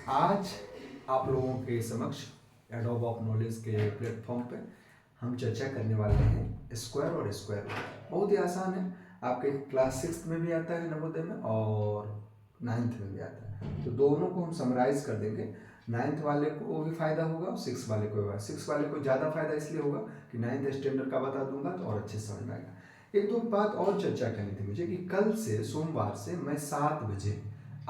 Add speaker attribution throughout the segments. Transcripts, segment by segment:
Speaker 1: आज आप लोगों के समक्ष एडोब ऑफ नॉलेज के प्लेटफॉर्म पे हम चर्चा करने वाले हैं स्क्वायर और स्क्वायर रूट। बहुत ही आसान है, आपके क्लास 6 में भी आता है नवोदय में और 9th में भी आता है, तो दोनों को हम समराइज कर देंगे। 9th वाले को भी फायदा होगा और 6 वाले को भी। 6 वाले को ज़्यादा फायदा इसलिए होगा कि 9th स्टैंडर्ड का बता दूंगा तो और अच्छे से समझ में आएगा। एक दो बात और चर्चा करनी थी मुझे कि कल से सोमवार से मैं 7 बजे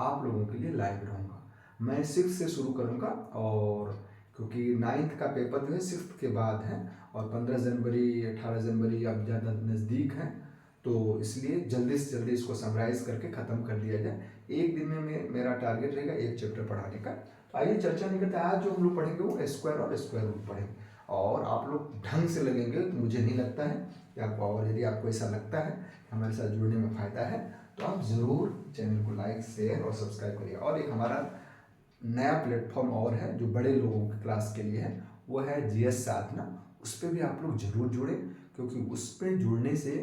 Speaker 1: आप लोगों के लिए लाइव रहूँगा। मैं 6 से शुरू करूँगा और क्योंकि 9th का पेपर जो है 6th के बाद है और 15 जनवरी 18 जनवरी अब ज़्यादा नज़दीक है, तो इसलिए जल्दी से जल्दी इसको समराइज करके ख़त्म कर दिया जाए। एक दिन में मेरा टारगेट रहेगा एक चैप्टर पढ़ाने का। तो आइए चर्चा नहीं करते, आज जो हम लोग पढ़ेंगे वो स्क्वायर और स्क्वायर रूट पढ़ेंगे और आप लोग ढंग से लगेंगे तो मुझे नहीं लगता है कि आपको, और यदि आपको ऐसा लगता है कि हमारे साथ जुड़ने में फ़ायदा है तो आप ज़रूर चैनल को लाइक शेयर और सब्सक्राइब करिए। और एक हमारा नया प्लेटफॉर्म और है जो बड़े लोगों की क्लास के लिए है, वो है GS साधना। उस पर भी आप लोग जरूर जुड़ें क्योंकि उस पर जुड़ने से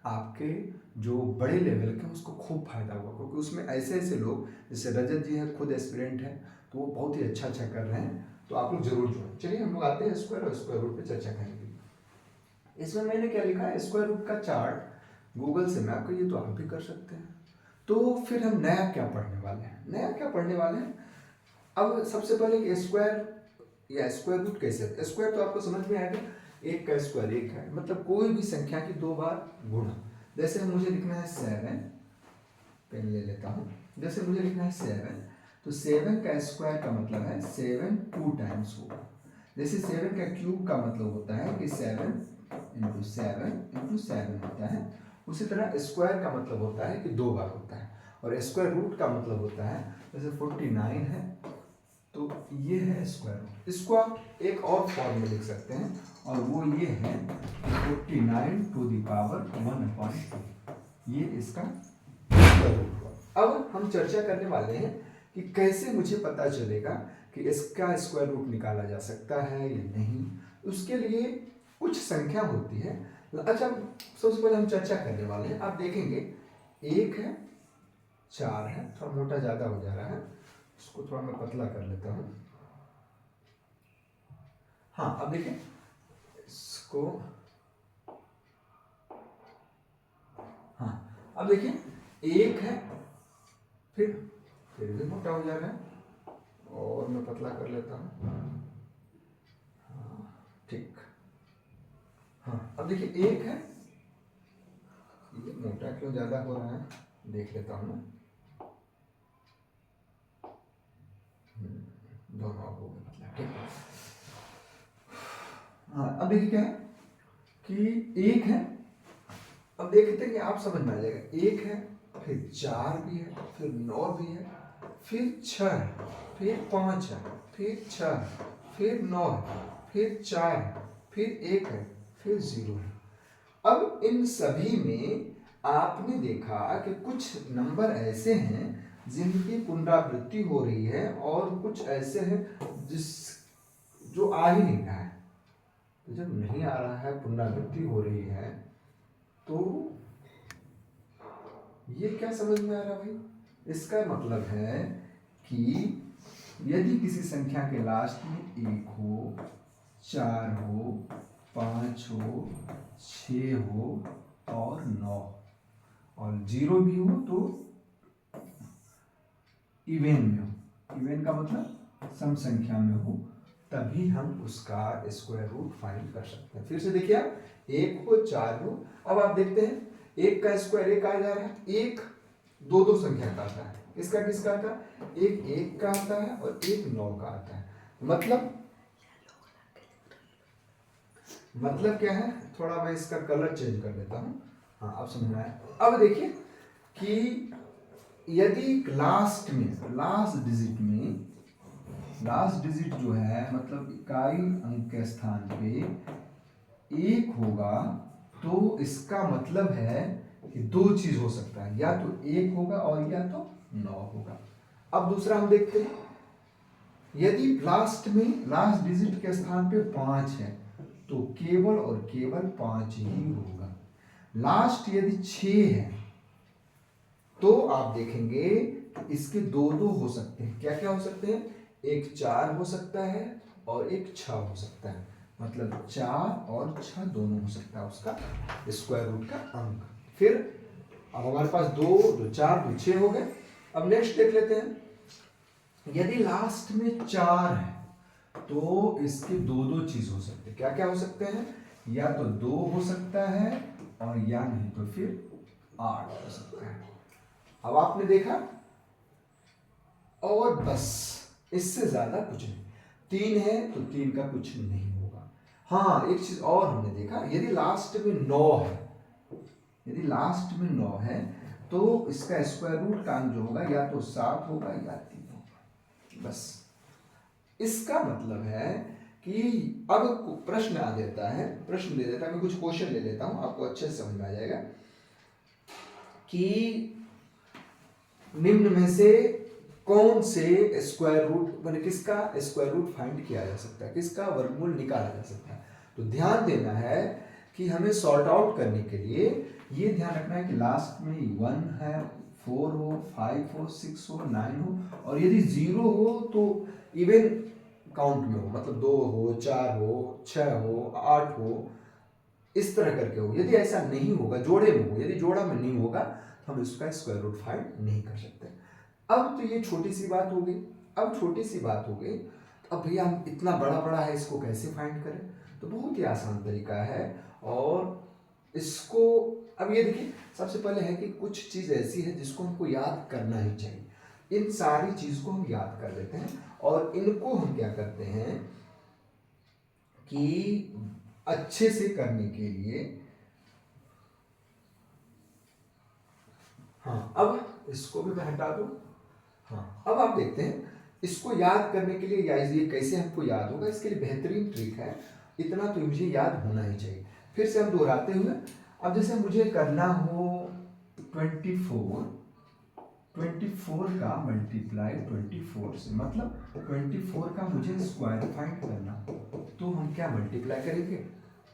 Speaker 1: आपके जो बड़े लेवल के उसको खूब फायदा होगा, क्योंकि उसमें ऐसे ऐसे लोग जैसे रजत जी हैं, खुद एस्पिरेंट हैं, तो वो बहुत ही अच्छा कर रहे हैं, तो आप लोग जरूर जुड़ें। चलिए हम लोग आते हैं स्क्वायर और स्क्वायर रूट पे चर्चा करेंगे। इसमें मैंने क्या लिखा है, स्क्वायर रूट का चार्ट गूगल से मैप करिए तो आप भी कर सकते हैं। तो फिर हम नया क्या पढ़ने वाले हैं, अब सबसे पहले कि स्क्वायर या स्क्वायर रूट कैसे। स्क्वायर तो आपको समझ में आएगा, एक का स्क्वायर एक है, मतलब कोई भी संख्या की 2 बार गुणा। जैसे मुझे लिखना है 7, पेन ले लेता हूँ। जैसे मुझे लिखना है 7, तो 7 का स्क्वायर का मतलब है 7 2 टाइम्स होगा। जैसे 7 का क्यूब का मतलब होता है कि 7 इंटू 7 होता है। उसी तरह स्क्वायर का मतलब होता है कि 2 बार होता है। और स्क्वायर रूट का मतलब होता है, जैसे 49 है तो ये है स्क्वायर रूट। इसको आप एक और फॉर्म में लिख सकते हैं और वो ये है 49 टू द पावर 1/2, ये इसका स्क्वायर रूट हुआ। अब हम चर्चा करने वाले हैं कि कैसे मुझे पता चलेगा कि इसका स्क्वायर रूट निकाला जा सकता है या नहीं। उसके लिए कुछ संख्या होती है। अच्छा, सबसे पहले हम चर्चा करने वाले हैं, आप देखेंगे 1 है, 4 है, थोड़ा मोटा ज़्यादा हो जा रहा है, इसको थोड़ा मैं पतला कर लेता हूँ। हाँ, अब देखिए इसको, हाँ अब देखिए 1 है, फिर भी मोटा हो जा रहा है और मैं पतला कर लेता हूँ। हाँ ठीक, हाँ अब देखिए 1 है, ये मोटा क्यों ज़्यादा हो रहा है, देख लेता हूँ मैं। दोनों हो गए पतला, ठीक। हाँ अब देखिए क्या है कि 1 है, अब देखते हैं कि आप समझ में आ जाएगा। 1 है, फिर 4 भी है, फिर 9 भी है, फिर 6 है, फिर 5 है, फिर 6 है, फिर 9 है, फिर 4 है, फिर 1 है, फिर 0 है। अब इन सभी में आपने देखा कि कुछ नंबर ऐसे हैं जिनकी पुनरावृत्ति हो रही है और कुछ ऐसे हैं जो आ ही नहीं रहा है। तो जब नहीं आ रहा है, पुनरावृत्ति हो रही है, तो ये क्या समझ में आ रहा भाई, इसका मतलब है कि यदि किसी संख्या के लास्ट में 1 हो, 4 हो, 5 हो, 6 हो और 9 और 0 भी हो तो इवन में हो, इवन का मतलब सम संख्या में हो, तभी हम उसका स्क्वायर रूट फाइंड कर सकते हैं। फिर से देखिए आप, 1 हो, 4 हो, अब आप देखते हैं 1 का स्क्वायर 1 आ जा रहा है, 1 दो संख्या का आता है, किसका किसका आता है, एक 1 का आता है और एक 9 का आता है। मतलब क्या है, थोड़ा मैं इसका कलर चेंज कर देता हूँ। हाँ अब समझ में आया। अब देखिए कि यदि लास्ट डिजिट जो है, मतलब इकाई अंक के स्थान पे 1 होगा, तो इसका मतलब है कि 2 चीज हो सकता है, या तो 1 होगा और या तो 9 होगा। अब दूसरा हम देखते हैं, यदि लास्ट डिजिट के स्थान पे 5 है तो केवल और केवल 5 ही होगा। लास्ट यदि 6 है तो आप देखेंगे इसके 2 हो सकते हैं। क्या क्या हो सकते हैं, एक 4 हो सकता है और एक 6 हो सकता है, मतलब 4 और 6 दोनों हो सकता है उसका स्क्वायर रूट का अंक। फिर अब हमारे पास 2 2 4 2 6 हो गए। अब नेक्स्ट देख लेते हैं, यदि लास्ट में 4 है तो इसके दो दो चीज हो सकते हैं। क्या क्या हो सकते हैं? या तो 2 हो सकता है और या नहीं तो फिर 8 हो सकता है। अब आपने देखा और बस, इससे ज्यादा कुछ नहीं। 3 है तो 3 का कुछ नहीं होगा। हाँ, एक चीज और हमने देखा, यदि लास्ट में 9 है, यदि लास्ट में 9 है तो इसका स्क्वायर रूट का अंक जो होगा या तो 7 होगा या 3 होगा। बस इसका मतलब है कि अब प्रश्न आ देता है, प्रश्न दे देता है, मैं कुछ क्वेश्चन ले लेता हूं, आपको अच्छे से समझ में आ जाएगा कि निम्न में से कौन से स्क्वायर रूट, मैंने किसका स्क्वायर रूट फाइंड किया जा सकता है, किसका वर्गमूल निकाला जा सकता है। तो ध्यान देना है कि हमें सॉर्ट आउट करने के लिए ये ध्यान रखना है कि लास्ट में 1 है, 4 हो, 5 हो, 6 हो, 9 हो, और यदि 0 हो तो इवन काउंट में हो, मतलब 2 हो, 4 हो, 6 हो, 8 हो, इस तरह करके हो। यदि ऐसा नहीं होगा, जोड़े में हो, यदि जोड़ा में नहीं होगा तो हम इसका स्क्वायर रूट फाइंड नहीं कर सकते। अब तो ये छोटी सी बात हो गई। अब छोटी सी बात हो गई, तो अब भैया हम इतना बड़ा बड़ा है, इसको कैसे फाइंड करें? तो बहुत ही आसान तरीका है, और इसको अब ये देखिए, सबसे पहले है कि कुछ चीज़ ऐसी है जिसको हमको याद करना ही चाहिए। इन सारी चीज को हम याद कर लेते हैं, और इनको हम क्या करते हैं कि अच्छे से करने के लिए, हाँ, अब इसको भी मैं हटा दूं। हाँ, अब आप देखते हैं इसको याद करने के लिए, या ये कैसे हमको याद होगा, इसके लिए बेहतरीन ट्रिक है। इतना तो मुझे याद होना ही चाहिए। फिर से हम दोहराते हुए, अब जैसे मुझे करना हो 24 का मल्टीप्लाई 24 से, मतलब 24 का मुझे स्क्वायर फाइंड करना, तो हम क्या मल्टीप्लाई करेंगे।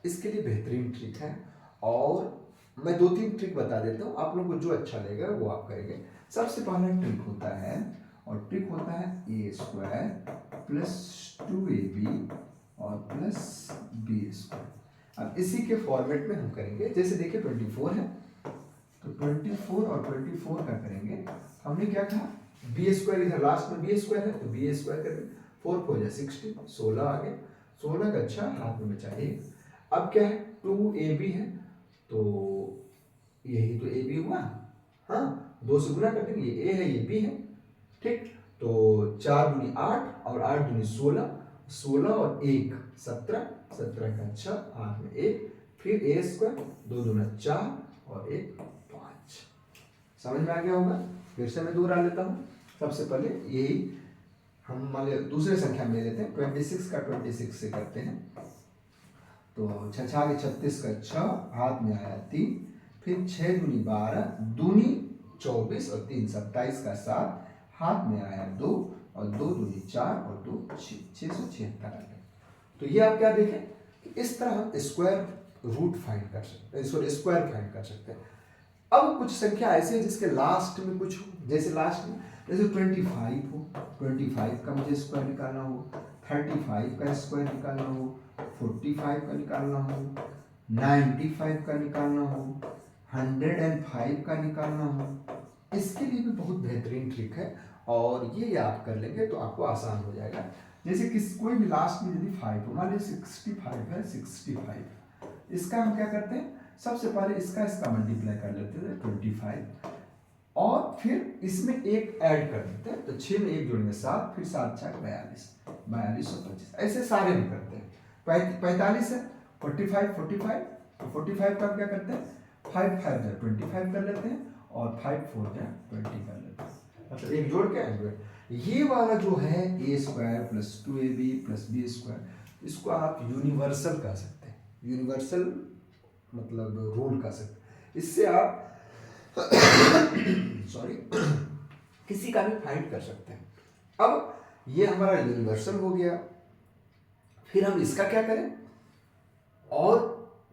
Speaker 1: इसके लिए बेहतरीन ट्रिक है, और मैं 2-3 ट्रिक बता देता हूँ, आप लोगों को जो अच्छा लगेगा वो आप करेंगे। सबसे पहला ट्रिक होता है, और ट्रिक होता है ए स्क्वायर प्लस 2ab और प्लस बी स्क्वायर। अब इसी के फॉर्मेट में हम करेंगे। जैसे देखिए 24 है, तो 24 और 24 का करेंगे। हमने क्या कहा, बी स्क्वायर, इधर लास्ट में बी स्क्वायर है तो बी स्क्वायर करेंगे। 4 4 जा 16, 16 आ गया। 16 का अच्छा हाथ में बचा 1। अब क्या है, 2ab है, तो यही तो ab हुआ। हाँ, 2 से गुना कर देंगे, ये a है ये b है, ठीक। तो 4 दूनी 8 और 8 दूनी 16, 16 और 1 17, 17 का अच्छा हाथ में 1, फिर a स्क्वायर, 2 दूना 4 और 1 5। समझ में आ गया होगा। फिर से मैं दोहरा लेता हूँ। सबसे पहले यही हम मान लिया दूसरे संख्या में ले लेते हैं, 26 का 26 से करते हैं, तो 6 6 36 का 6 हाथ में आया 3, फिर 6 दूनी 12 दूनी 24 और 3 27 का 7 हाथ में आया 2, और 2 दूनी 4 और 2 676 आ गया। तो ये आप क्या देखें कि इस तरह हम स्क्वायर रूट फाइंड कर सकते हैं, सॉरी स्क्वायर फाइंड कर सकते हैं। अब कुछ संख्या ऐसी है जिसके लास्ट में कुछ, जैसे लास्ट में जैसे 25 हो, 25 का मुझे स्क्वायर निकालना हो, 35 का स्क्वायर निकालना हो, 45 का निकालना हो, 95 का निकालना हो, 105 का निकालना हो। इसके लिए भी बहुत बेहतरीन ट्रिक है, और ये आप कर लेंगे तो आपको आसान हो जाएगा। जैसे किस कोई भी लास्ट में यदि 5 हो, मान लीजिए 65 है, 65, इसका हम क्या करते हैं, सबसे पहले इसका मल्टीप्लाई कर लेते थे 25, और फिर इसमें एक ऐड कर देते हैं, तो 6 में 1 जोड़ेंगे 7, फिर 7 6 42, 42 और 25, ऐसे सारे भी करते हैं। 45 है, 45 45, तो 45 का हम क्या करते हैं, 5 5 जा 25 कर लेते हैं, और 5 4 जा 20 कर लेते हैं, मतलब एक जोड़ के ऐड। ये वाला जो है a square plus 2ab plus B square, इसको आप यूनिवर्सल कह सकते हैं, यूनिवर्सल मतलब रूल कह सकते हैं। इससे आप सॉरी किसी का भी फाइंड कर सकते हैं। अब ये हमारा यूनिवर्सल हो गया। फिर हम इसका क्या करें, और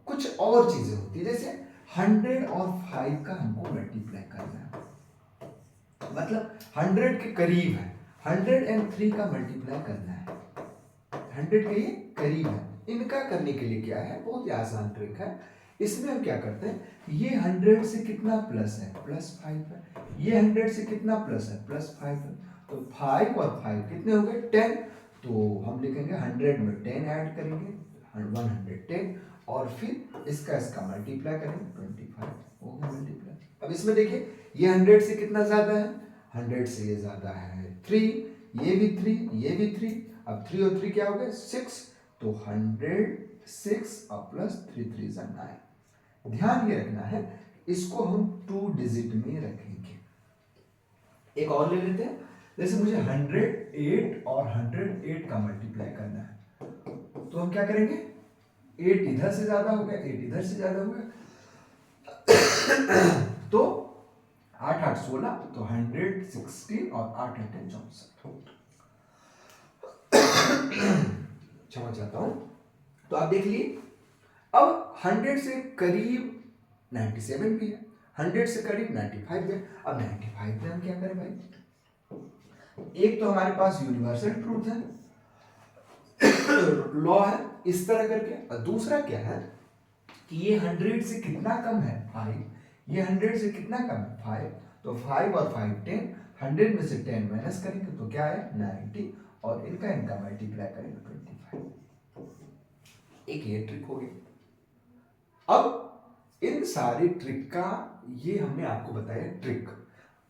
Speaker 1: कुछ और चीजें होती है, जैसे 100 और 5 का हमको मल्टीप्लाई करना है, मतलब 100 के करीब है, 103 का मल्टीप्लाई करना है, 100 के ये करीब है। इनका करने के लिए क्या है, बहुत ही आसान ट्रिक है। इसमें हम क्या करते हैं, ये 100 से कितना प्लस है, +5 है, ये 100 से कितना प्लस है, +5 है, तो 5 और 5 कितने हो गए, 10। तो हम लिखेंगे 100 में 10 ऐड करेंगे, 110, और फिर इसका मल्टीप्लाई करेंगे, 25 हो गया मल्टीप्लाई। अब इसमें देखिए ये 100 से कितना ज्यादा है, 100 से ये ज्यादा है 3, ये भी 3, ये भी 3, अब 3 और 3 क्या हो गए, 6, तो 106 और प्लस 3 3 जा 9। ध्यान ये रखना है, इसको हम 2 डिजिट में रखेंगे। एक और ले लेते हैं, जैसे मुझे 108 और 108 का मल्टीप्लाई करना है, तो हम क्या करेंगे, 8 इधर से ज्यादा हो गया, 8 इधर से ज्यादा हो गया, तो 8 8 16, तो 116 और 8 8 64। क्षमा चाहता हूं। तो आप देख लिए, अब 100 से करीब 97 भी है, 100 से करीब 95 भी है। अब 95 में हम क्या करें भाई, एक तो हमारे पास यूनिवर्सल ट्रूथ है, लॉ है इस तरह करके, और दूसरा क्या है कि ये 100 से कितना कम है, 5, ये 100 से कितना कम है, 5, तो 5 और 5 10, 100 में से 10 माइनस करेंगे तो क्या है 90, और इनका मल्टीप्लाई करेंगे 25। एक ये ट्रिक हो गई। अब इन सारी ट्रिक का ये हमने आपको बताया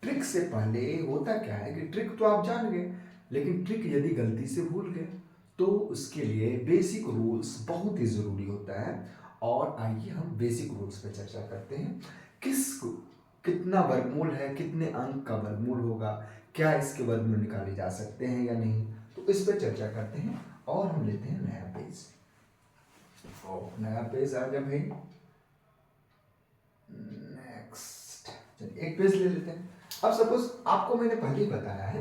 Speaker 1: ट्रिक से पहले होता क्या है कि ट्रिक तो आप जान गए, लेकिन ट्रिक यदि गलती से भूल गए तो उसके लिए बेसिक रूल्स बहुत ही जरूरी होता है। और आइए हम बेसिक रूल्स पे चर्चा करते हैं, कितना वर्गमूल है, कितने अंक का वर्गमूल होगा, क्या इसके वर्गमूल निकाले जा सकते हैं या नहीं, तो इस पर चर्चा करते हैं। और हम लेते हैं नया पेज, नया पेज आ गया भाई, नेक्स्ट, चलिए एक पेज ले लेते हैं। अब सपोज आपको मैंने पहले ही बताया है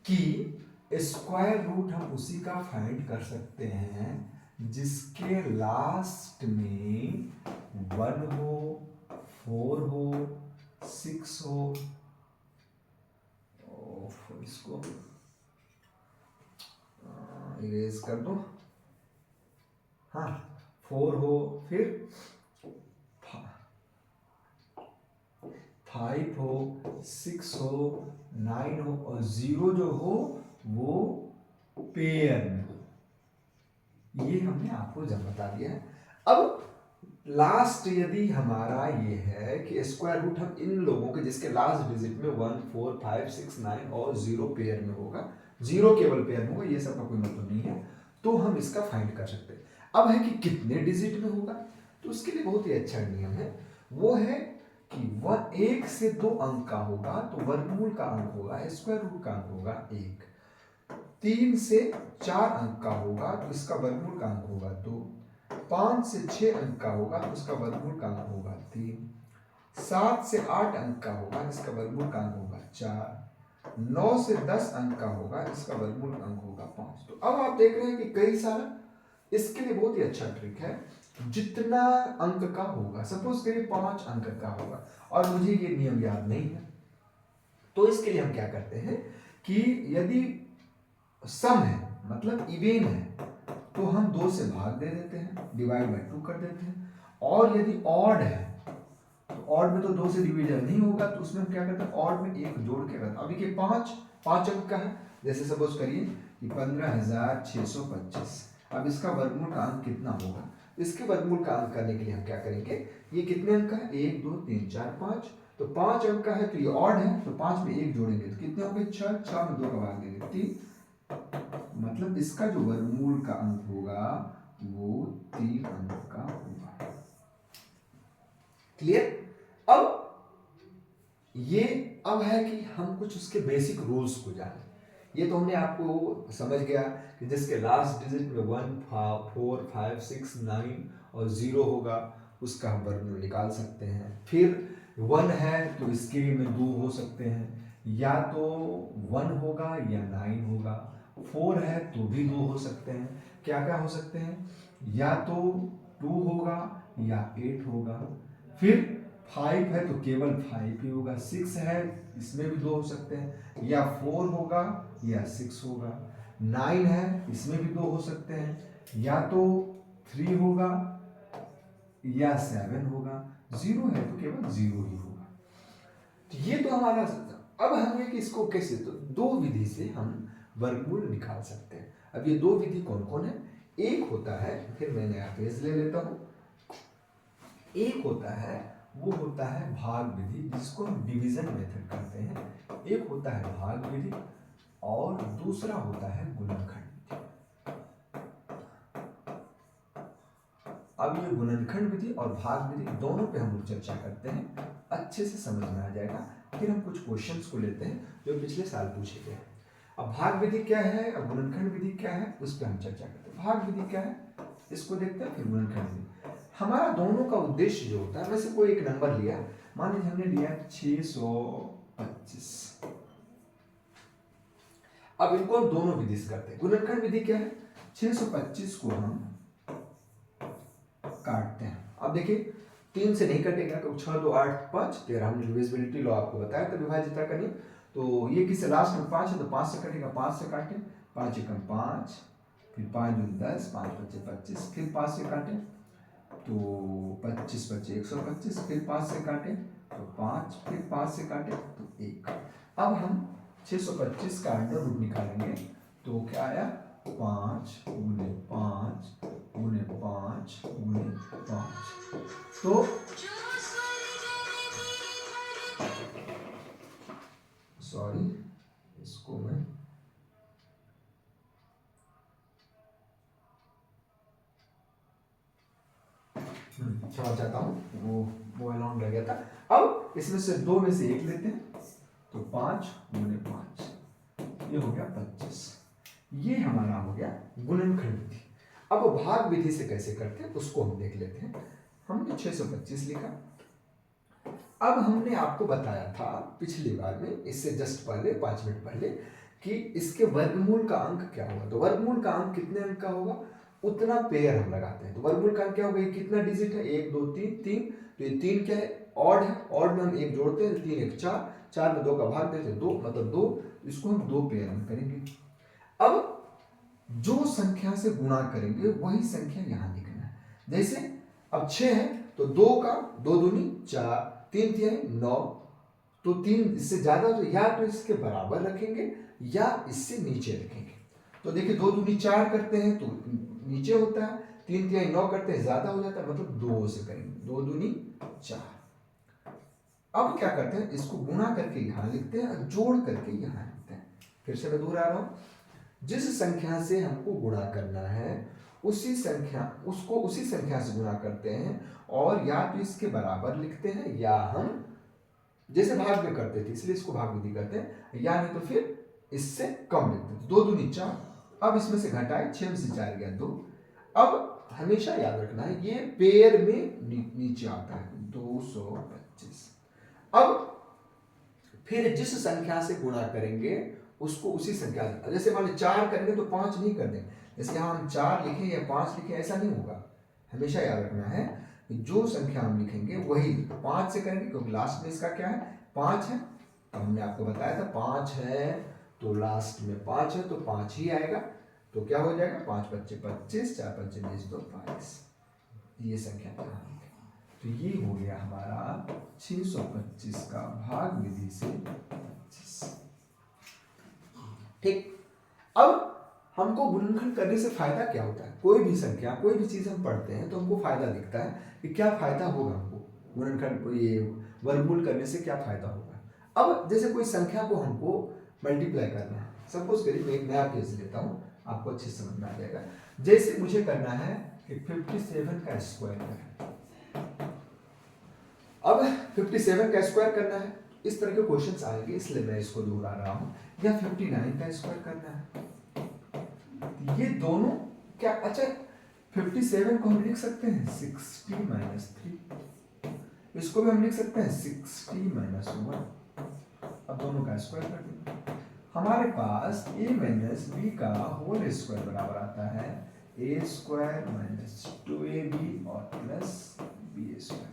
Speaker 1: कि स्क्वायर रूट हम उसी का फाइंड कर सकते हैं जिसके लास्ट में 1 हो, 4 हो, 6 हो, इसको इरेज कर दो, हाँ 4 हो, फिर 5 हो, 6 हो, 9 हो, और 0 जो हो वो पेयर में हो। ये हमने आपको जब बता दिया है। अब लास्ट यदि हमारा ये है कि स्क्वायर रूट हम इन लोगों के जिसके लास्ट डिजिट में 1 4 5 6 9 और 0 पेयर में होगा, 0 केवल पेयर में होगा, ये सब का कोई मतलब नहीं है, तो हम इसका फाइंड कर सकते हैं। अब है कि कितने डिजिट में होगा, तो उसके लिए बहुत ही अच्छा नियम है, वो है कि 1 से 2 अंक का होगा तो वर्गमूल का अंक होगा, स्क्वायर रूट का अंक होगा 1, 3 से 4 अंक का होगा तो इसका वर्गमूल का अंक होगा 2, 5 से 6 अंक का होगा तो इसका वर्गमूल का अंक होगा 3, 7 से 8 अंक का होगा इसका वर्गमूल का अंक होगा 4, 9 से 10 अंक का होगा इसका वर्गमूल का अंक होगा 5। तो अब आप देख रहे हैं कि कई सारा, इसके लिए बहुत ही अच्छा ट्रिक है, जितना अंक का होगा, सपोज करिए 5 अंक का होगा और मुझे ये नियम याद नहीं है, तो इसके लिए हम क्या करते हैं कि यदि सम है मतलब इवेन है तो हम 2 से भाग दे देते हैं, डिवाइड बाय 2 कर देते हैं, और यदि ऑड है तो ऑड में तो 2 से डिवीजन नहीं होगा, तो उसमें हम क्या करते हैं ऑड में 1 जोड़ के करते हैं। अब देखिए 5 अंक का है, जैसे सपोज करिए कि 15,625, अब इसका वर्गमूल का अंक कितना होगा, इसके वर्गमूल का अंक करने के लिए हम क्या करेंगे, ये कितने अंक का है 1 2 3 4 5, तो 5 अंक का है तो ये ऑड है, तो 5 में 1 जोड़ेंगे तो कितने होंगे 6, 6 में 2 का भाग देंगे 3, मतलब इसका जो वर्गमूल का अंक होगा वो 3 अंक का होगा। क्लियर? अब ये अब है कि हम कुछ उसके बेसिक रूल्स को जाने। ये तो हमने आपको समझ गया कि जिसके लास्ट डिजिट में 1 4 5 6 9 और 0 होगा उसका हम वर्गमूल निकाल सकते हैं। फिर 1 है तो इसके में 2 हो सकते हैं, या तो 1 होगा या 9 होगा, 4 है तो भी 2 हो सकते हैं, क्या क्या हो सकते हैं, या तो 2 होगा या 8 होगा, फिर 5 है तो केवल 5 ही होगा, 6 है इसमें भी 2 हो सकते हैं, या 4 होगा या 6 होगा, 9 है इसमें भी 2 हो सकते हैं, या तो 3 होगा या 7 होगा, 0 है तो केवल 0 ही होगा। तो ये तो हमारा। अब हमें कि इसको कैसे, तो दो विधि से हम वर्गमूल निकाल सकते हैं। अब ये दो विधि कौन कौन है? एक होता है, फिर मैं नया पेज ले लेता हूं, एक होता है वो होता है भाग विधि, जिसको हम डिवीजन मेथड कहते हैं। एक होता है भाग विधि और दूसरा होता है गुणनखंड विधि। अब ये गुणनखंड विधि और भाग विधि दोनों पे हम लोग चर्चा करते हैं, अच्छे से समझ में आ जाएगा। फिर हम कुछ क्वेश्चंस को लेते हैं जो पिछले साल पूछे गए। अब भाग विधि क्या है, अब गुणनखंड विधि क्या है, उस पर हम चर्चा करते हैं। भाग विधि क्या है इसको देखते हैं, फिर गुणनखंड विधि। हमारा दोनों का उद्देश्य जो होता है, वैसे कोई एक नंबर लिया, मान लीजिए हमने लिया 625। अब इनको हम दोनों विधि से करते हैं। गुणनखंड विधि क्या है, 625 को हम काटते हैं। अब देखिए 3 से नहीं कटेगा तो 6 2 8 5 13, हमने डिविजिबिलिटी लॉ आपको बताया था विभाज्यता का नियम। तो ये किससे लास्ट में 5 है तो 5 से कटेगा, 5 से काटे, 5 एकम 5, फिर 5 दूनी 10, 5 पच्चे 25, फिर 5 से काटे तो 25 पच्चे 125, फिर 5 से काटे तो 5, फिर 5 से काटे तो 1। अब हम 625 का अंडर रूट निकालेंगे तो क्या आया, 5 गुने 5 गुने 5 गुने 5। तो सॉरी, इसको मैं क्षमा चाहता हूँ, वो मोबाइल ऑन रह गया था। अब इसमें से 2 में से 1 लेते हैं तो 5 गुने 5, ये हो गया 25। ये हमारा हो गया गुणनखंड विधि। अब भाग विधि से कैसे करते हैं उसको हम देख लेते हैं। हमने 625 लिखा। अब हमने आपको बताया था पिछली बार में, इससे जस्ट पहले 5 मिनट पहले, कि इसके वर्गमूल का अंक क्या होगा। तो वर्गमूल का अंक कितने अंक का होगा, उतना पेयर हम लगाते हैं। तो वर्गमूल का अंक क्या होगा, ये कितना डिजिट है, 1 2 3 3, तो ये 3 क्या है, ऑड है, ऑड में हम 1 जोड़ते हैं, 3 1 4, 4 में 2 का भाग देते हैं 2, मतलब 2, इसको हम 2 पेयर में करेंगे। अब जो संख्या से गुणा करेंगे वही संख्या यहां लिखना है। जैसे अब 6 है तो 2 का 2 दूनी 4, 3 तिहाई 9, तो 3 इससे ज्यादा तो या तो इसके बराबर रखेंगे या इससे नीचे रखेंगे। तो देखिए 2 दूनी 4 करते हैं तो नीचे होता है, 3 तिहाई 9 करते हैं ज्यादा हो जाता है, मतलब 2 से करेंगे, 2 दूनी 4। अब क्या करते हैं, इसको गुणा करके यहां लिखते हैं और जोड़ करके यहां लिखते हैं। फिर से मैं दूर आ रहा हूं, जिस संख्या से हमको गुणा करना है उसी संख्या से गुणा करते हैं, और या तो इसके बराबर लिखते हैं या हम जैसे भाग में करते थे इसलिए इसको भाग विधि करते हैं, या नहीं तो फिर इससे कम लिखते हैं। 2 दूनी 4, अब इसमें से घटाए, 6 में से 4 गया 2। अब हमेशा याद रखना है ये पेयर में नीचे आता है 225। अब फिर जिस संख्या से गुणा करेंगे उसको उसी संख्या से, जैसे मान लीजिए 4 करेंगे तो 5 नहीं कर देंगे, जैसे यहाँ हम 4 लिखें या 5 लिखें ऐसा नहीं होगा। हमेशा याद रखना है कि जो संख्या हम लिखेंगे वही 5 से करेंगे, क्योंकि लास्ट में इसका क्या है, 5 है। तो हमने आपको बताया था 5 है तो लास्ट में 5 है तो 5 ही आएगा। तो क्या हो जाएगा, 5 पच्चे 25, 4 पंचे 20 तो 22, ये संख्या यहाँ लिखें। तो ये हो गया हमारा 625 का भाग विधि से 25। ठीक। अब हमको गुणनखंड करने से फायदा क्या होता है, कोई भी संख्या कोई भी चीज हम पढ़ते हैं तो हमको फायदा दिखता है कि क्या फायदा होगा हमको गुणनखंड, ये वर्गमूल करने से क्या फायदा होगा। अब जैसे कोई संख्या को हमको मल्टीप्लाई करना है, सपोज करिए मैं एक नया पेज लेता हूं, आपको अच्छे से समझ में आ जाएगा। जैसे मुझे करना है कि 57 का स्क्वायर करना है। अब 57 का स्क्वायर करना है, इस तरह के क्वेश्चंस आएंगे इसलिए मैं इसको दोहरा रहा हूं। या 59 का स्क्वायर करना है, ये दोनों क्या, अच्छा 57 को हम लिख सकते हैं 60 माइनस 3, इसको भी हम लिख सकते हैं 60 माइनस 1। अब दोनों का स्क्वायर कर देंगे, हमारे पास a माइनस बी का होल स्क्वायर बराबर आता है a स्क्वायर माइनस 2ab और प्लस b स्क्वायर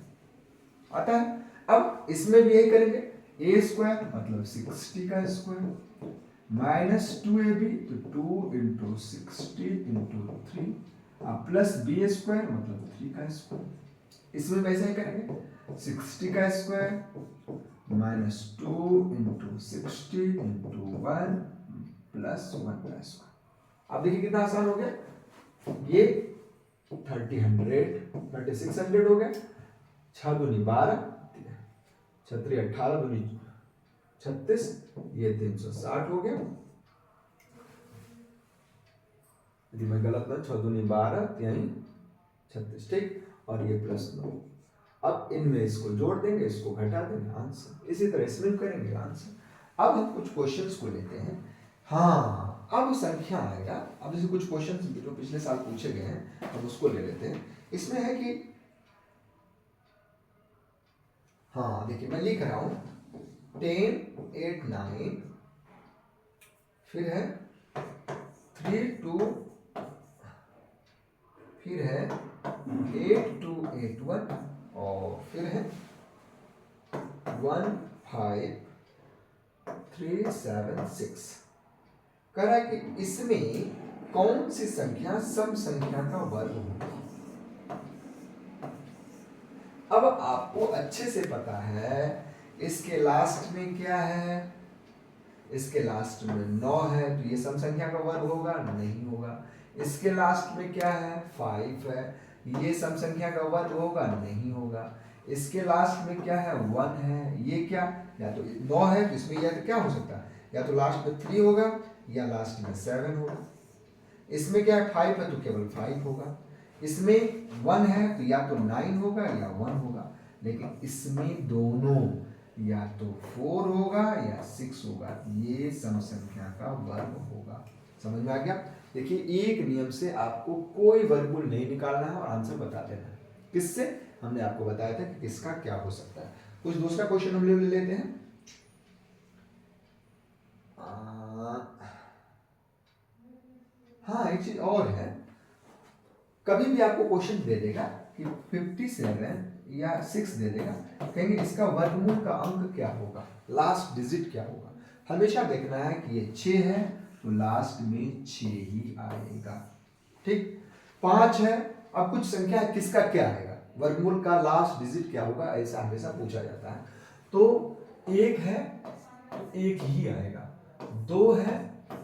Speaker 1: आता है। अब इसमें भी यही करेंगे, ए स्क्वायर मतलब 60 का स्क्वायर माइनस 2ab तो 2 into 60 into 3 plus B square मतलब 3 का स्क्वायर। इसमें वैसे ही करेंगे, 60 का square minus 2 into 60 into 1 plus 1 का स्क्वायर। अब देखिए कितना आसान हो गया, ये 3600 हो गया, 6 दूनी 12, 6 18 दूनी 36, ये 360 हो गया। यदि मैं गलत ना, 6 दूनी 12 यानी 36, ठीक, और ये प्लस 9। अब इनमें इसको जोड़ देंगे, इसको घटा देंगे, आंसर। इसी तरह इसमें करेंगे, आंसर। अब हम कुछ क्वेश्चंस को लेते हैं। हाँ, अब संख्या आएगा। अब जैसे कुछ क्वेश्चंस जो पिछले साल पूछे गए हैं, हम उसको ले लेते हैं। इसमें है कि हाँ देखिए मैं लिख रहा हूं 10 8 9, फिर है 3 2, फिर है 8 2 8 1, और फिर है 1 5 3 7 6। कह रहा है कि इसमें कौन सी संख्या सम संख्या का वर्ग होगी। अब आपको अच्छे से पता है इसके लास्ट में क्या है, इसके लास्ट में 9 है, तो ये सम संख्या का वर्ग होगा, नहीं होगा। इसके लास्ट में क्या है, 5 है, ये सम संख्या का वर्ग होगा, नहीं होगा। इसके लास्ट में क्या है, 1 है, ये क्या, या तो 9 है तो इसमें या तो क्या हो सकता है, या तो लास्ट में 3 होगा या लास्ट में 7 होगा। इसमें क्या है, 5 है तो केवल 5 होगा। इसमें 1 है तो या तो 9 होगा या 1 होगा। लेकिन इसमें दोनों या तो 4 होगा या 6 होगा, ये सम संख्या का वर्ग होगा। समझ में आ गया। देखिए एक नियम से आपको कोई वर्गमूल नहीं निकालना है और आंसर बता देना है। किससे, हमने आपको बताया था कि किसका क्या हो सकता है। कुछ दूसरा क्वेश्चन हम ले लेते हैं। हाँ एक चीज और है, कभी भी आपको क्वेश्चन दे देगा कि 57 या 6 दे देगा, कहेंगे इसका वर्गमूल का अंक क्या होगा, लास्ट डिजिट क्या होगा। हमेशा देखना है कि ये 6 है तो लास्ट में 6 ही आएगा, ठीक। 5 है, अब कुछ संख्या है, किसका क्या आएगा, वर्गमूल का लास्ट डिजिट क्या होगा, ऐसा हमेशा पूछा जाता है। तो 1 है तो 1 ही आएगा, 2 है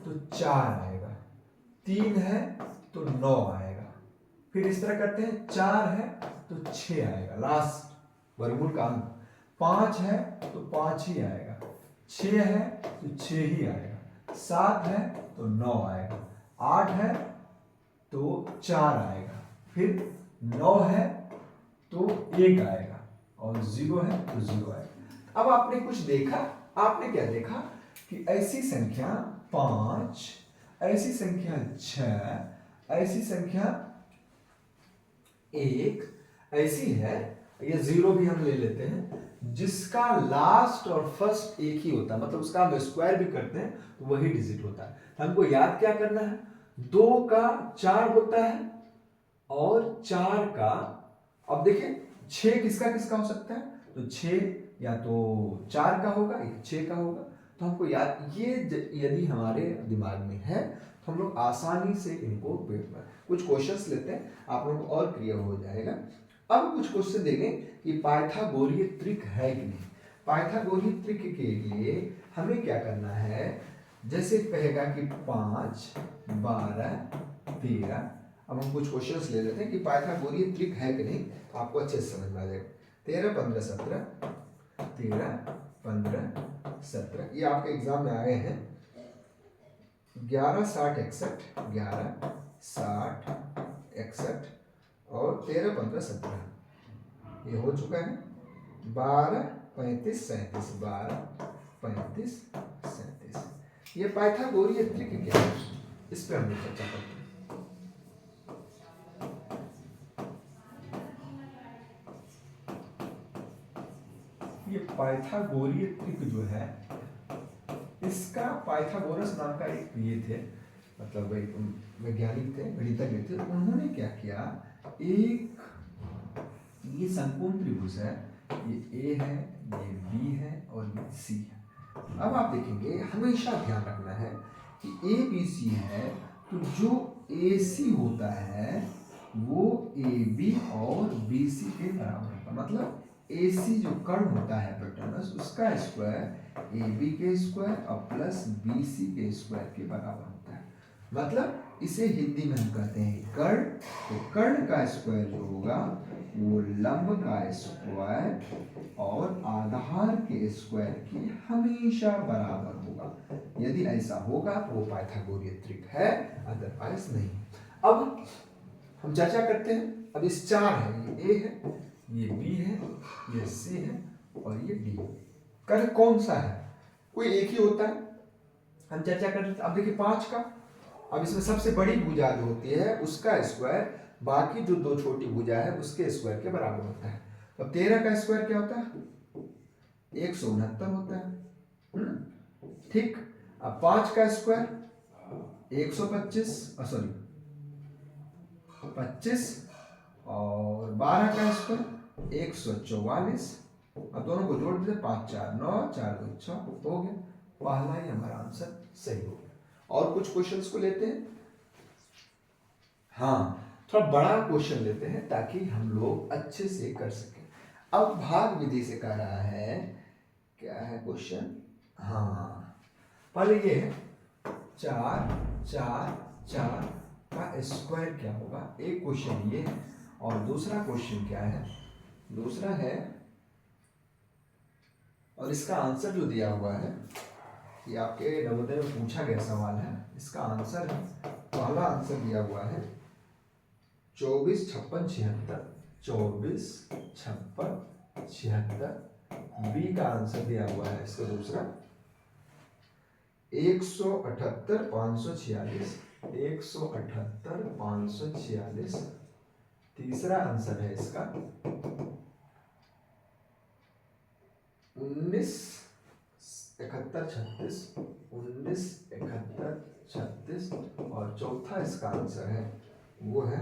Speaker 1: तो 4 आएगा, 3 है तो 9 आएगा, फिर इस तरह करते हैं, 4 है तो 6 आएगा लास्ट वर्गमूल का अंक, 5 है तो 5 ही आएगा, 6 है तो 6 ही आएगा, 7 है तो 9 आएगा, 8 है तो 4 आएगा, फिर 9 है तो 1 आएगा, और 0 है तो 0 आएगा। अब आपने कुछ देखा, आपने क्या देखा कि ऐसी संख्या 5, ऐसी संख्या 6, ऐसी संख्या 1 ऐसी है, ये 0 भी हम ले लेते हैं, जिसका लास्ट और फर्स्ट एक ही होता है, मतलब उसका हम स्क्वायर भी करते हैं तो वही डिजिट होता है। हमको याद क्या करना है, 2 का 4 होता है और 4 का, अब देखिए 6 किसका किसका हो सकता है, तो 6 या तो 4 का होगा या 6 का होगा। तो हमको याद, ये यदि हमारे दिमाग में है तो हम लोग आसानी से इनको कुछ क्वेश्चंस लेते हैं, आप लोगों को और क्लियर हो जाएगा। अब कुछ क्वेश्चन देंगे कि पाइथागोरीय त्रिक है कि नहीं। पाइथागोरीय त्रिक के लिए हमें क्या करना है, जैसे कहेगा कि 5 12 13, अब हम कुछ क्वेश्चंस ले लेते हैं कि पाइथागोरीय त्रिक है कि नहीं, तो आपको अच्छे से समझ में आ जाएगा। 13 15 17, 13 15 17, ये आपके एग्जाम में आए हैं। 11 60 61, 11 60 61 और 13 15 17, ये हो चुका है। 12 35 37, 12 35 37, ये पाइथागोरीय त्रिक क्या है, इस पे हम लोग चर्चा करते हैं। ये पाइथागोरीय त्रिक जो है, इसका पाइथागोरस नाम का एक ये थे, मतलब एक वैज्ञानिक थे, गणितज्ञ थे, उन्होंने क्या किया, एक ये समकोण त्रिभुज है, ये ए है, ये बी है और ये सी है। अब आप देखेंगे, हमेशा ध्यान रखना है कि ए बी सी है तो जो ए सी होता है वो ए बी और बी सी के बराबर होता है। मतलब ए सी जो कर्ण होता है हाइपोटेनस, उसका स्क्वायर ए बी के स्क्वायर और प्लस बी सी के स्क्वायर के बराबर होता है। मतलब इसे हिंदी में हम कहते हैं कर्ण। तो कर्ण का स्क्वायर जो होगा वो लंब का स्क्वायर और आधार के स्क्वायर के हमेशा बराबर होगा। यदि ऐसा होगा तो वो पाइथागोरियन ट्रिक है, अदरवाइज नहीं। अब हम चर्चा करते हैं। अब इस चार है, ये ए है, ये बी है, ये सी है और ये डी है। कर्ण कौन सा है? कोई एक ही होता है। हम चर्चा कर रहे थे। अब देखिए 5 का, अब इसमें सबसे बड़ी भुजा जो होती है उसका स्क्वायर बाकी जो दो छोटी भुजा है उसके स्क्वायर के बराबर होता है। तो 13 का स्क्वायर क्या होता है? 169 होता है। ठीक। अब 5 का स्क्वायर 125 सॉरी 25 और 12 का स्क्वायर 144। अब दोनों को जोड़ देते, 5 4 9 4 2 6 हो गया। पहला ही हमारा आंसर सही हो गया। और कुछ क्वेश्चंस को लेते हैं। हाँ, थोड़ा बड़ा क्वेश्चन लेते हैं ताकि हम लोग अच्छे से कर सकें। अब भाग विधि से कह रहा है, क्या है क्वेश्चन? हाँ, पहले ये है 4 4 4 का स्क्वायर क्या होगा। एक क्वेश्चन ये है और दूसरा क्वेश्चन क्या है? दूसरा है, और इसका आंसर जो दिया हुआ है ये आपके नवोदय में पूछा गया सवाल है। इसका आंसर है, पहला आंसर दिया हुआ है 24 56 76। 24 56 76। बी का आंसर दिया हुआ है इसका दूसरा 178 546। 178 546। तीसरा आंसर है इसका 19 71 36। 19 71 36 और चौथा इसका आंसर है वो है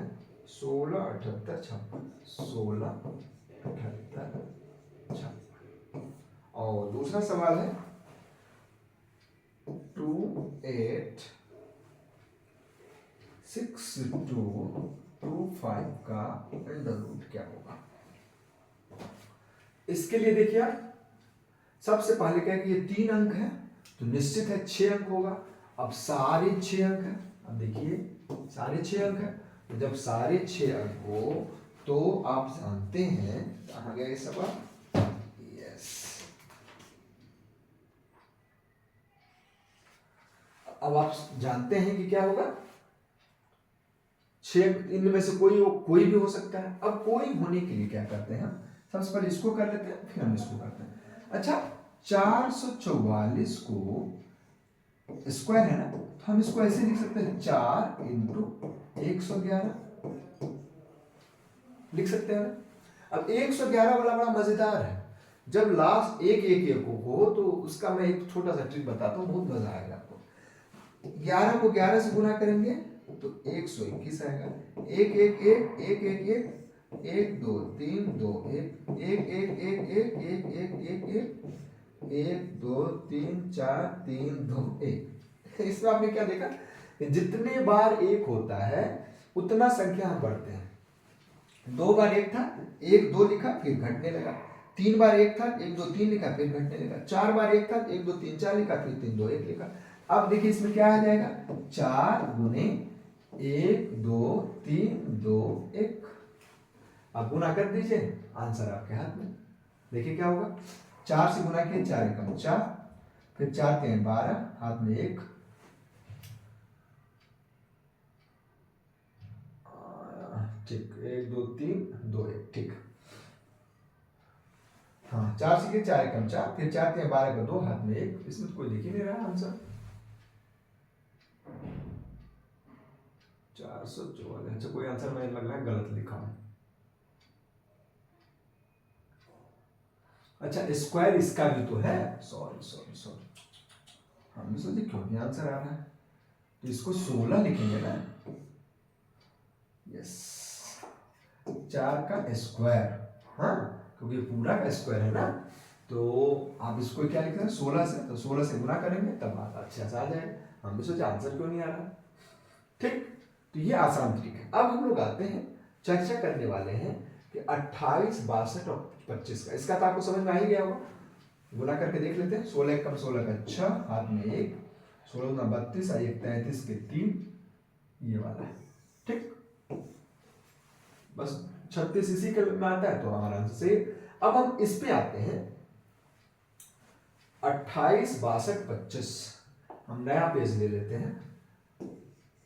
Speaker 1: 16 78 56। 16 78 56। और दूसरा सवाल है 2 8 6 2 2 5 का अंडर रूट क्या होगा। इसके लिए देखिए आप, सबसे पहले क्या है कि ये 3 अंक है तो निश्चित है 6 अंक होगा। अब सारे 6 अंक है, अब देखिए सारे 6 अंक है, तो जब सारे 6 अंक हो तो आप जानते हैं कहाँ गया ये सवाल। यस, अब आप जानते हैं कि क्या होगा 6, इनमें से कोई भी हो सकता है। अब कोई होने के लिए क्या करते हैं हम, सबसे पहले इसको कर लेते हैं फिर हम इसको करते हैं। अच्छा, 444 को स्क्वायर है ना, तो हम इसको ऐसे लिख सकते हैं 4 × 111 लिख सकते हैं। अब 111 वाला बड़ा मजेदार है। जब लास्ट एक हो तो उसका मैं एक छोटा सा ट्रिक बताता हूँ, बहुत मजा आएगा आपको। 11 को 11 से गुना करेंगे तो 121 आएगा। 1 1 1 1 1 1 1 2 3 2 1 1 1 1 1 1 1 1 1 2 3 4 3 2 1। इसमें आपने क्या देखा, जितने बार एक होता है उतना संख्या हम बढ़ते हैं। 2 बार एक था, 1 2 लिखा फिर घटने लगा। 3 बार एक था, 1 2 3 लिखा फिर घटने लगा। 4 बार एक था, 1 2 3 4 लिखा फिर 3 2 1 लिखा। अब देखिए इसमें क्या आ जाएगा, 4 × 1 2 3 2 1। अब गुना कर दीजिए, आंसर आपके हाथ में। देखिए क्या होगा, 4 से गुना किए 4 × 4, फिर 4 × 12, हाथ में 1, ठीक 1 2 3 2 1 ठीक। हाँ, 4 से किए 4 × 4, फिर 4 × 12 का 2, हाथ में 1। इसमें तो कोई लिख ही नहीं रहा आंसर 444। अच्छा, कोई आंसर मैं लग रहा है गलत लिखा हूं। अच्छा, स्क्वायर इसका भी तो है, सॉरी सॉरी सॉरी, हम भी सोचे क्यों नहीं आंसर आ रहा है, तो इसको 16 लिखेंगे ना। यस, 4 का स्क्वायर, हाँ क्योंकि पूरा का स्क्वायर है ना, तो आप इसको क्या लिख रहे हैं 16 से, तो 16 से गुना करेंगे तब बात अच्छा से आ जाएगा। हम भी सोचे आंसर क्यों नहीं आ रहा। ठीक, तो ये आसान ट्रिक है। अब हम लोग आते हैं, चर्चा करने वाले हैं कि 28, 62 और 25 का। इसका तो आपको समझ में आ ही गया होगा, गुना करके देख लेते हैं। 16 कम 16 का 6, हाथ में 1, 16 गुना 32, 33 के 3, ये वाला है। ठीक, बस 36 इसी के में आता है तो हमारा आंसर सही। अब हम इस पे आते हैं 28, 62, 25। हम नया पेज ले लेते हैं।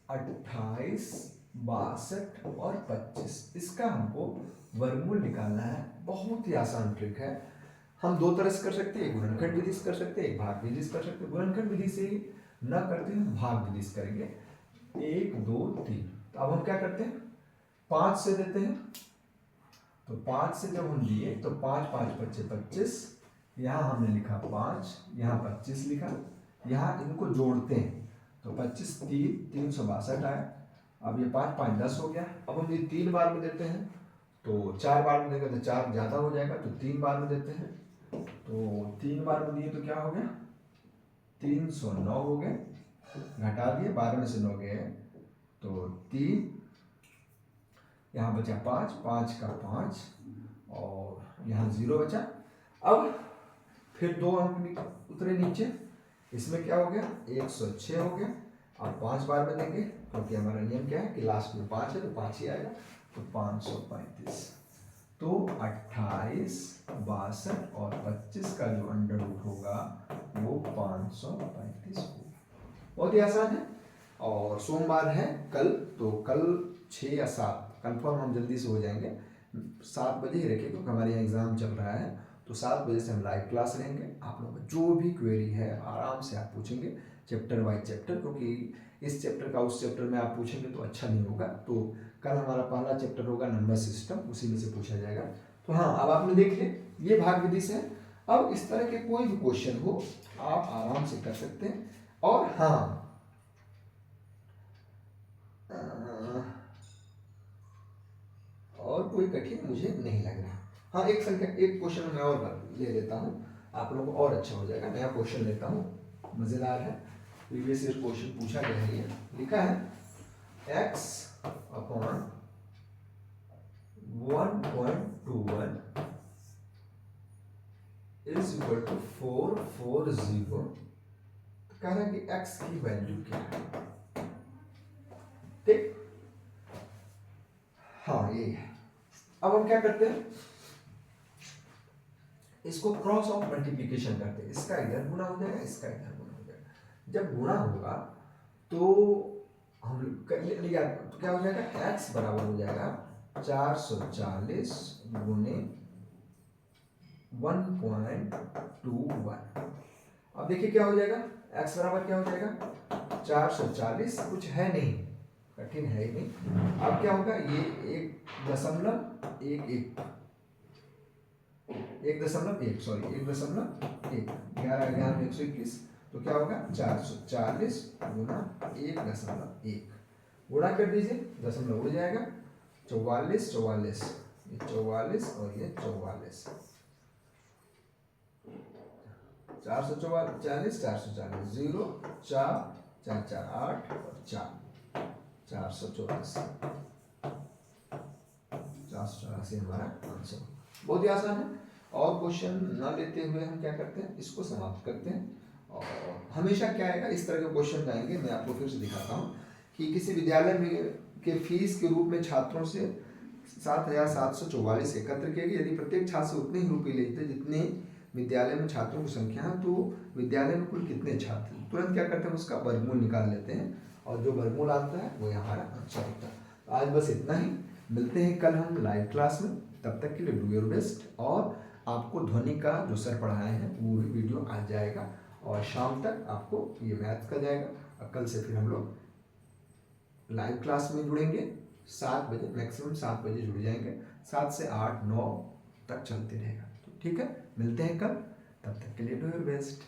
Speaker 1: 28, 62 और 25, इसका हमको वर्गमूल निकालना है। बहुत ही आसान ट्रिक है। हम दो तरह से कर सकते हैं, एक गुणनखंड विधि से कर सकते हैं, एक भाग विधि से कर सकते हैं। गुणनखंड विधि से न करते हैं, भाग विधि से करेंगे। 1 2 3, तो अब हम क्या करते हैं 5 से देते हैं, तो 5 से जब हम दिए तो 5 5 25 25, यहाँ हमने लिखा 5, यहाँ 25 लिखा, यहाँ इनको जोड़ते हैं तो 25 3 362 आया। अब ये 5 5 10 हो गया। अब हम ये 3 बार में देते हैं, तो 4 बार में देंगे तो 4 ज़्यादा हो जाएगा, तो 3 बार में देते हैं, तो 3 बार में दिए तो क्या हो गया 309 हो गए, घटा दिए 12 में से 9 गए, तो 3, यहाँ बचा 5, 5 का 5 और यहाँ 0 बचा। अब फिर 2 अंक उतरे नीचे, इसमें क्या हो गया 106 हो गया। अब 5 बार में देंगे क्योंकि हमारा नियम क्या है कि लास्ट में 5 है तो 5 ही आएगा, तो 535। तो 28, 62 और 25 का जो अंडर रूट होगा वो 535 होगा। बहुत ही आसान है। और सोमवार है कल, तो कल 6 या 7 कंफर्म हम जल्दी से हो जाएंगे। 7 बजे ही रखिए क्योंकि हमारे यहाँ एग्जाम चल रहा है, तो 7 बजे से हम लाइव क्लास रहेंगे। आप लोग जो भी क्वेरी है आराम से आप पूछेंगे, चैप्टर वाइज चैप्टर, क्योंकि इस चैप्टर का उस चैप्टर में आप पूछेंगे तो अच्छा नहीं होगा। तो कल हमारा पहला चैप्टर होगा नंबर सिस्टम, उसी में से पूछा जाएगा। तो हाँ, अब आपने देख लिया ये भाग विधि से है। अब इस तरह के कोई भी क्वेश्चन हो आप आराम से कर सकते हैं। और हाँ, और कोई कठिन मुझे नहीं लग रहा। हाँ, एक संख्या, एक क्वेश्चन मैं और ले लेता हूँ, आप लोगों को और अच्छा हो जाएगा। नया क्वेश्चन लेता हूँ, मजेदार है, प्रीवियस ईयर क्वेश्चन पूछा गया है। ये लिखा है x upon 1.21 is equal to 440। कह रहा है कि x की वैल्यू क्या है। ठीक, हाँ ये है। अब हम क्या करते हैं, इसको क्रॉस ऑफ मल्टीप्लिकेशन करते हैं। इसका इधर गुना हो जाएगा, इसका इधर गुना हो जाएगा। जब गुना होगा तो हम लिया तो क्या हो जाएगा x बराबर हो जाएगा 440 गुने 1.21। अब देखिए क्या हो जाएगा, x बराबर क्या हो जाएगा 440, कुछ है नहीं, कठिन है ही नहीं। अब क्या होगा, ये 1.11, 11 11 121, तो क्या होगा 440 गुना 1.1, गुणा कर दीजिए, दशमलव उड़ जाएगा, 44 44, ये 44 और ये 44, 440 440, 0 4 4 4 8 और 4 484, 484 हमारा आंसर। बहुत ही आसान है। और क्वेश्चन न लेते हुए हम क्या करते हैं, इसको समाप्त करते हैं। और हमेशा क्या आएगा, इस तरह के क्वेश्चन आएंगे। मैं आपको फिर से दिखाता हूँ कि किसी विद्यालय में के फीस के रूप में छात्रों से 7,744 एकत्र किए गए। यदि प्रत्येक छात्र से उतने ही रुपये लेते जितने विद्यालय में छात्रों की संख्या है, तो विद्यालय में कुल कितने छात्र। तुरंत क्या करते हैं, उसका वर्गमूल निकाल लेते हैं, और जो वर्गमूल आता है वो हमारा आंसर होता है। तो आज बस इतना ही, मिलते हैं कल हम लाइव क्लास में। तब तक के लिए डू योर बेस्ट। और आपको ध्वनि का जो सर पढ़ाए हैं वो वीडियो आ जाएगा, और शाम तक आपको ये मैथ का जाएगा। और कल से फिर हम लोग लाइव क्लास में जुड़ेंगे 7 बजे, मैक्सिमम 7 बजे जुड़ जाएंगे। 7 से 8 9 तक चलते रहेगा। तो ठीक है, मिलते हैं कल, तब तक के लिए डू योर बेस्ट।